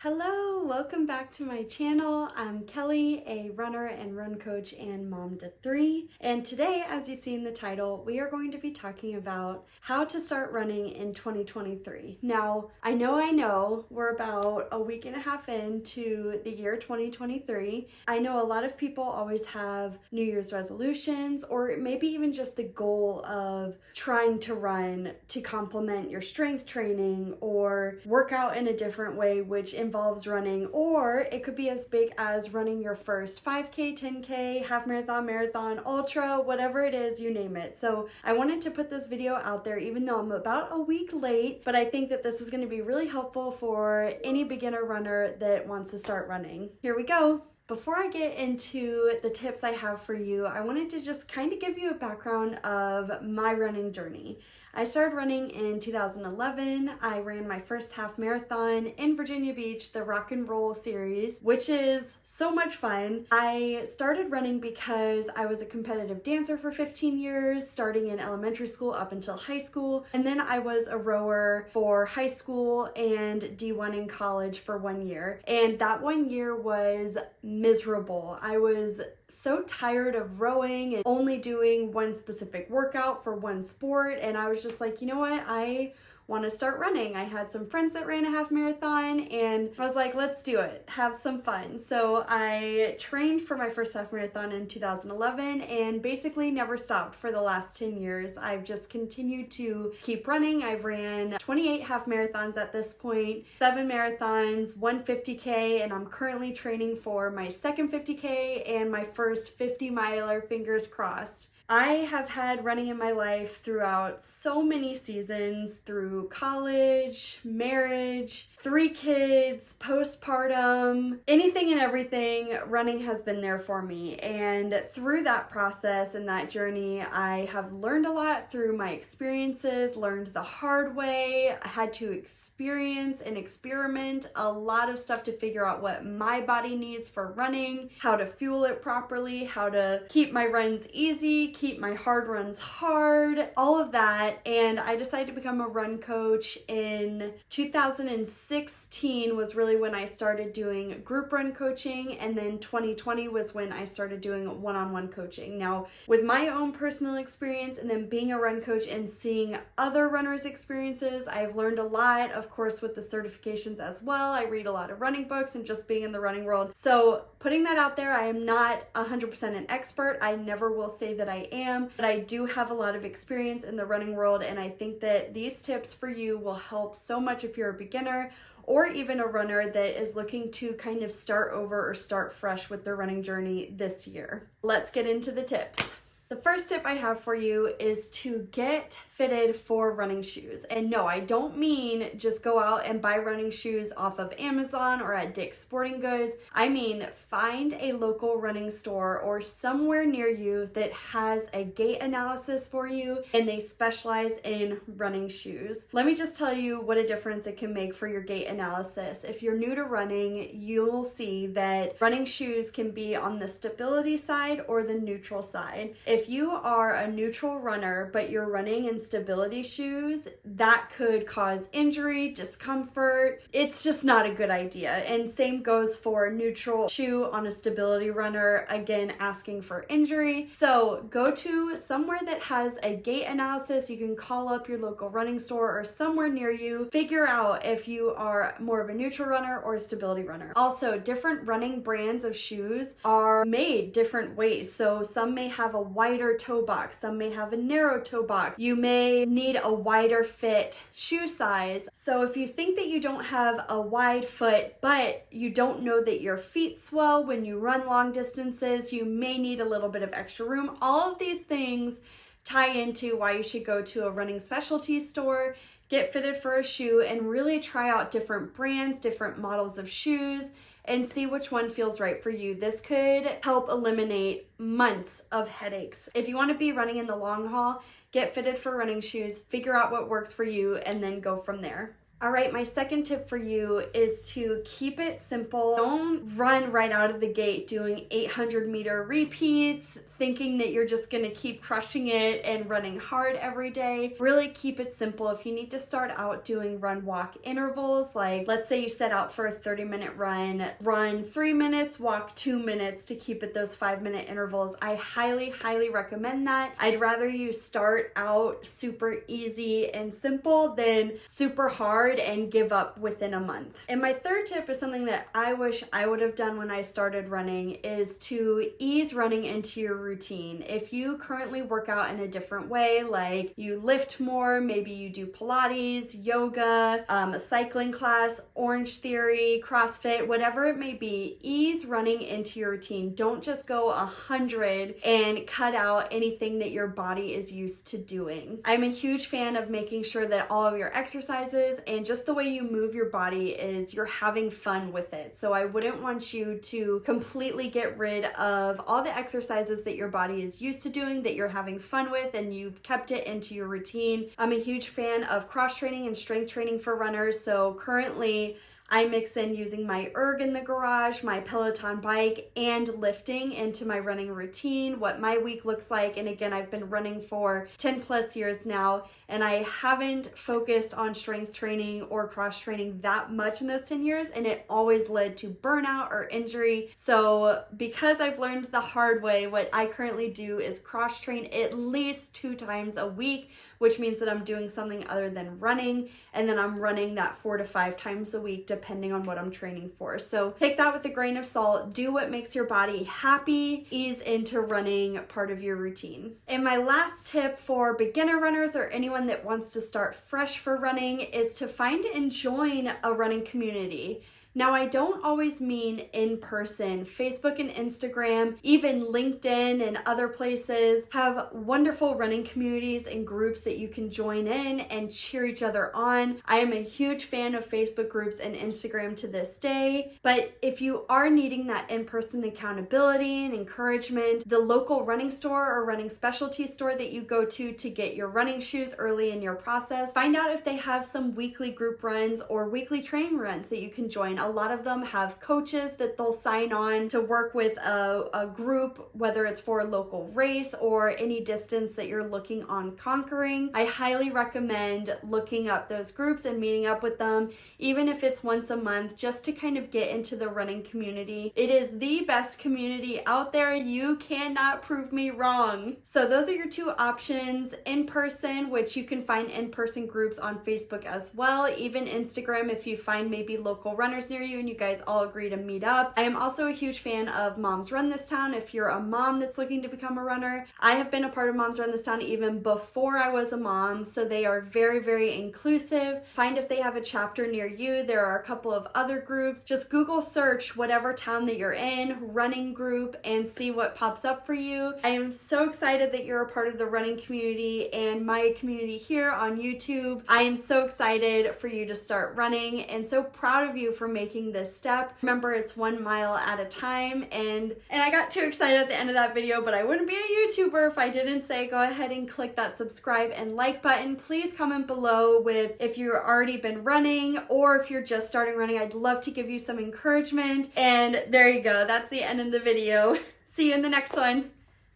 Hello, welcome back to my channel. I'm Kelly, a runner and run coach and mom to three. And today, as you see in the title, we are going to be talking about how to start running in 2023. Now, I know we're about a week and a half into the year 2023. I know a lot of people always have New Year's resolutions or maybe even just the goal of trying to run to complement your strength training or work out in a different way, which involves running, or it could be as big as running your first 5K, 10K, half marathon, marathon, ultra, whatever it is, you name it. So I wanted to put this video out there even though I'm about a week late, but I think that this is going to be really helpful for any beginner runner that wants to start running. Here we go. Before I get into the tips I have for you, I wanted to just kind of give you a background of my running journey. I started running in 2011. I ran my first half marathon in Virginia Beach, the Rock and Roll series, which is so much fun. I started running because I was a competitive dancer for 15 years, starting in elementary school up until high school. And then I was a rower for high school and D1 in college for 1 year. And that 1 year was miserable. I was so tired of rowing and only doing one specific workout for one sport, and I was just like, you know what, I want to start running. I had some friends that ran a half marathon and I was like, let's do it, have some fun. So I trained for my first half marathon in 2011 and basically never stopped for the last 10 years. I've just continued to keep running. I've ran 28 half marathons at this point, 7 marathons, 1 50K, and I'm currently training for my second 50K and my first 50 miler, fingers crossed. I have had running in my life throughout so many seasons, through college, marriage, 3 kids, postpartum, anything and everything, running has been there for me. And through that process and that journey, I have learned a lot through my experiences, learned the hard way. I had to experience and experiment a lot of stuff to figure out what my body needs for running, how to fuel it properly, how to keep my runs easy, keep my hard runs hard, all of that. And I decided to become a run coach in 2016 was really when I started doing group run coaching, and then 2020 was when I started doing one-on-one coaching. Now, with my own personal experience and then being a run coach and seeing other runners' experiences, I've learned a lot, of course, with the certifications as well. I read a lot of running books and just being in the running world. So putting that out there, I am not 100% an expert. I never will say that I am, but I do have a lot of experience in the running world, and I think that these tips for you will help so much if you're a beginner or even a runner that is looking to kind of start over or start fresh with their running journey this year. Let's get into the tips. The first tip I have for you is to get fitted for running shoes. And no, I don't mean just go out and buy running shoes off of Amazon or at Dick's Sporting Goods. I mean, find a local running store or somewhere near you that has a gait analysis for you and they specialize in running shoes. Let me just tell you what a difference it can make for your gait analysis. If you're new to running, you'll see that running shoes can be on the stability side or the neutral side. If you are a neutral runner, but you're running in stability shoes, that could cause injury, discomfort. It's just not a good idea. And same goes for a neutral shoe on a stability runner, again, asking for injury. So go to somewhere that has a gait analysis. You can call up your local running store or somewhere near you. Figure out if you are more of a neutral runner or a stability runner. Also, different running brands of shoes are made different ways. So some may have a wider toe box, some may have a narrow toe box. You may need a wider fit shoe size. So if you think that you don't have a wide foot, but you don't know that your feet swell when you run long distances, you may need a little bit of extra room. All of these things tie into why you should go to a running specialty store, get fitted for a shoe, and really try out different brands, different models of shoes, and see which one feels right for you. This could help eliminate months of headaches. If you want to be running in the long haul, get fitted for running shoes, figure out what works for you, and then go from there. All right, my second tip for you is to keep it simple. Don't run right out of the gate doing 800-meter repeats, thinking that you're just gonna keep crushing it and running hard every day. Really keep it simple. If you need to start out doing run-walk intervals, like let's say you set out for a 30-minute run 3 minutes, walk 2 minutes to keep it those 5-minute intervals, I highly recommend that. I'd rather you start out super easy and simple than super hard and give up within a month. And my third tip is something that I wish I would have done when I started running, is to ease running into your routine. If you currently work out in a different way, like you lift more, maybe you do Pilates, yoga, a cycling class, Orange Theory, CrossFit, whatever it may be, ease running into your routine. Don't just go 100 and cut out anything that your body is used to doing. I'm a huge fan of making sure that all of your exercises and just the way you move your body is you're having fun with it. So I wouldn't want you to completely get rid of all the exercises that your body is used to doing, that you're having fun with, and you've kept it into your routine. I'm a huge fan of cross training and strength training for runners. So currently I mix in using my erg in the garage, my Peloton bike, and lifting into my running routine, what my week looks like. And again, I've been running for 10 plus years now, and I haven't focused on strength training or cross training that much in those 10 years, and it always led to burnout or injury. So because I've learned the hard way, what I currently do is cross train at least 2 times a week, which means that I'm doing something other than running, and then I'm running that 4 to 5 times a week depending on what I'm training for. So take that with a grain of salt. Do what makes your body happy. Ease into running part of your routine. And my last tip for beginner runners or anyone that wants to start fresh for running is to find and join a running community. Now, I don't always mean in person. Facebook and Instagram, even LinkedIn and other places have wonderful running communities and groups that you can join in and cheer each other on. I am a huge fan of Facebook groups and Instagram to this day, but if you are needing that in-person accountability and encouragement, the local running store or running specialty store that you go to get your running shoes early in your process, find out if they have some weekly group runs or weekly training runs that you can join. A lot of them have coaches that they'll sign on to work with a group, whether it's for a local race or any distance that you're looking on conquering. I highly recommend looking up those groups and meeting up with them, even if it's once a month, just to kind of get into the running community. It is the best community out there. You cannot prove me wrong. So those are your 2 options: in person, which you can find in-person groups on Facebook as well, even Instagram if you find maybe local runners near you and you guys all agree to meet up. I am also a huge fan of Moms Run This Town if you're a mom that's looking to become a runner. I have been a part of Moms Run This Town even before I was a mom, so they are very inclusive. Find if they have a chapter near you. There are a couple of other groups. Just Google search whatever town that you're in, running group, and see what pops up for you. I am so excited that you're a part of the running community and my community here on YouTube. I am so excited for you to start running and so proud of you for making this step. Remember, it's 1 mile at a time, and I got too excited at the end of that video, but I wouldn't be a YouTuber if I didn't say go ahead and click that subscribe and like button. Please comment below with if you've already been running or if you're just starting running. I'd love to give you some encouragement. And there you go. That's the end of the video. See you in the next one.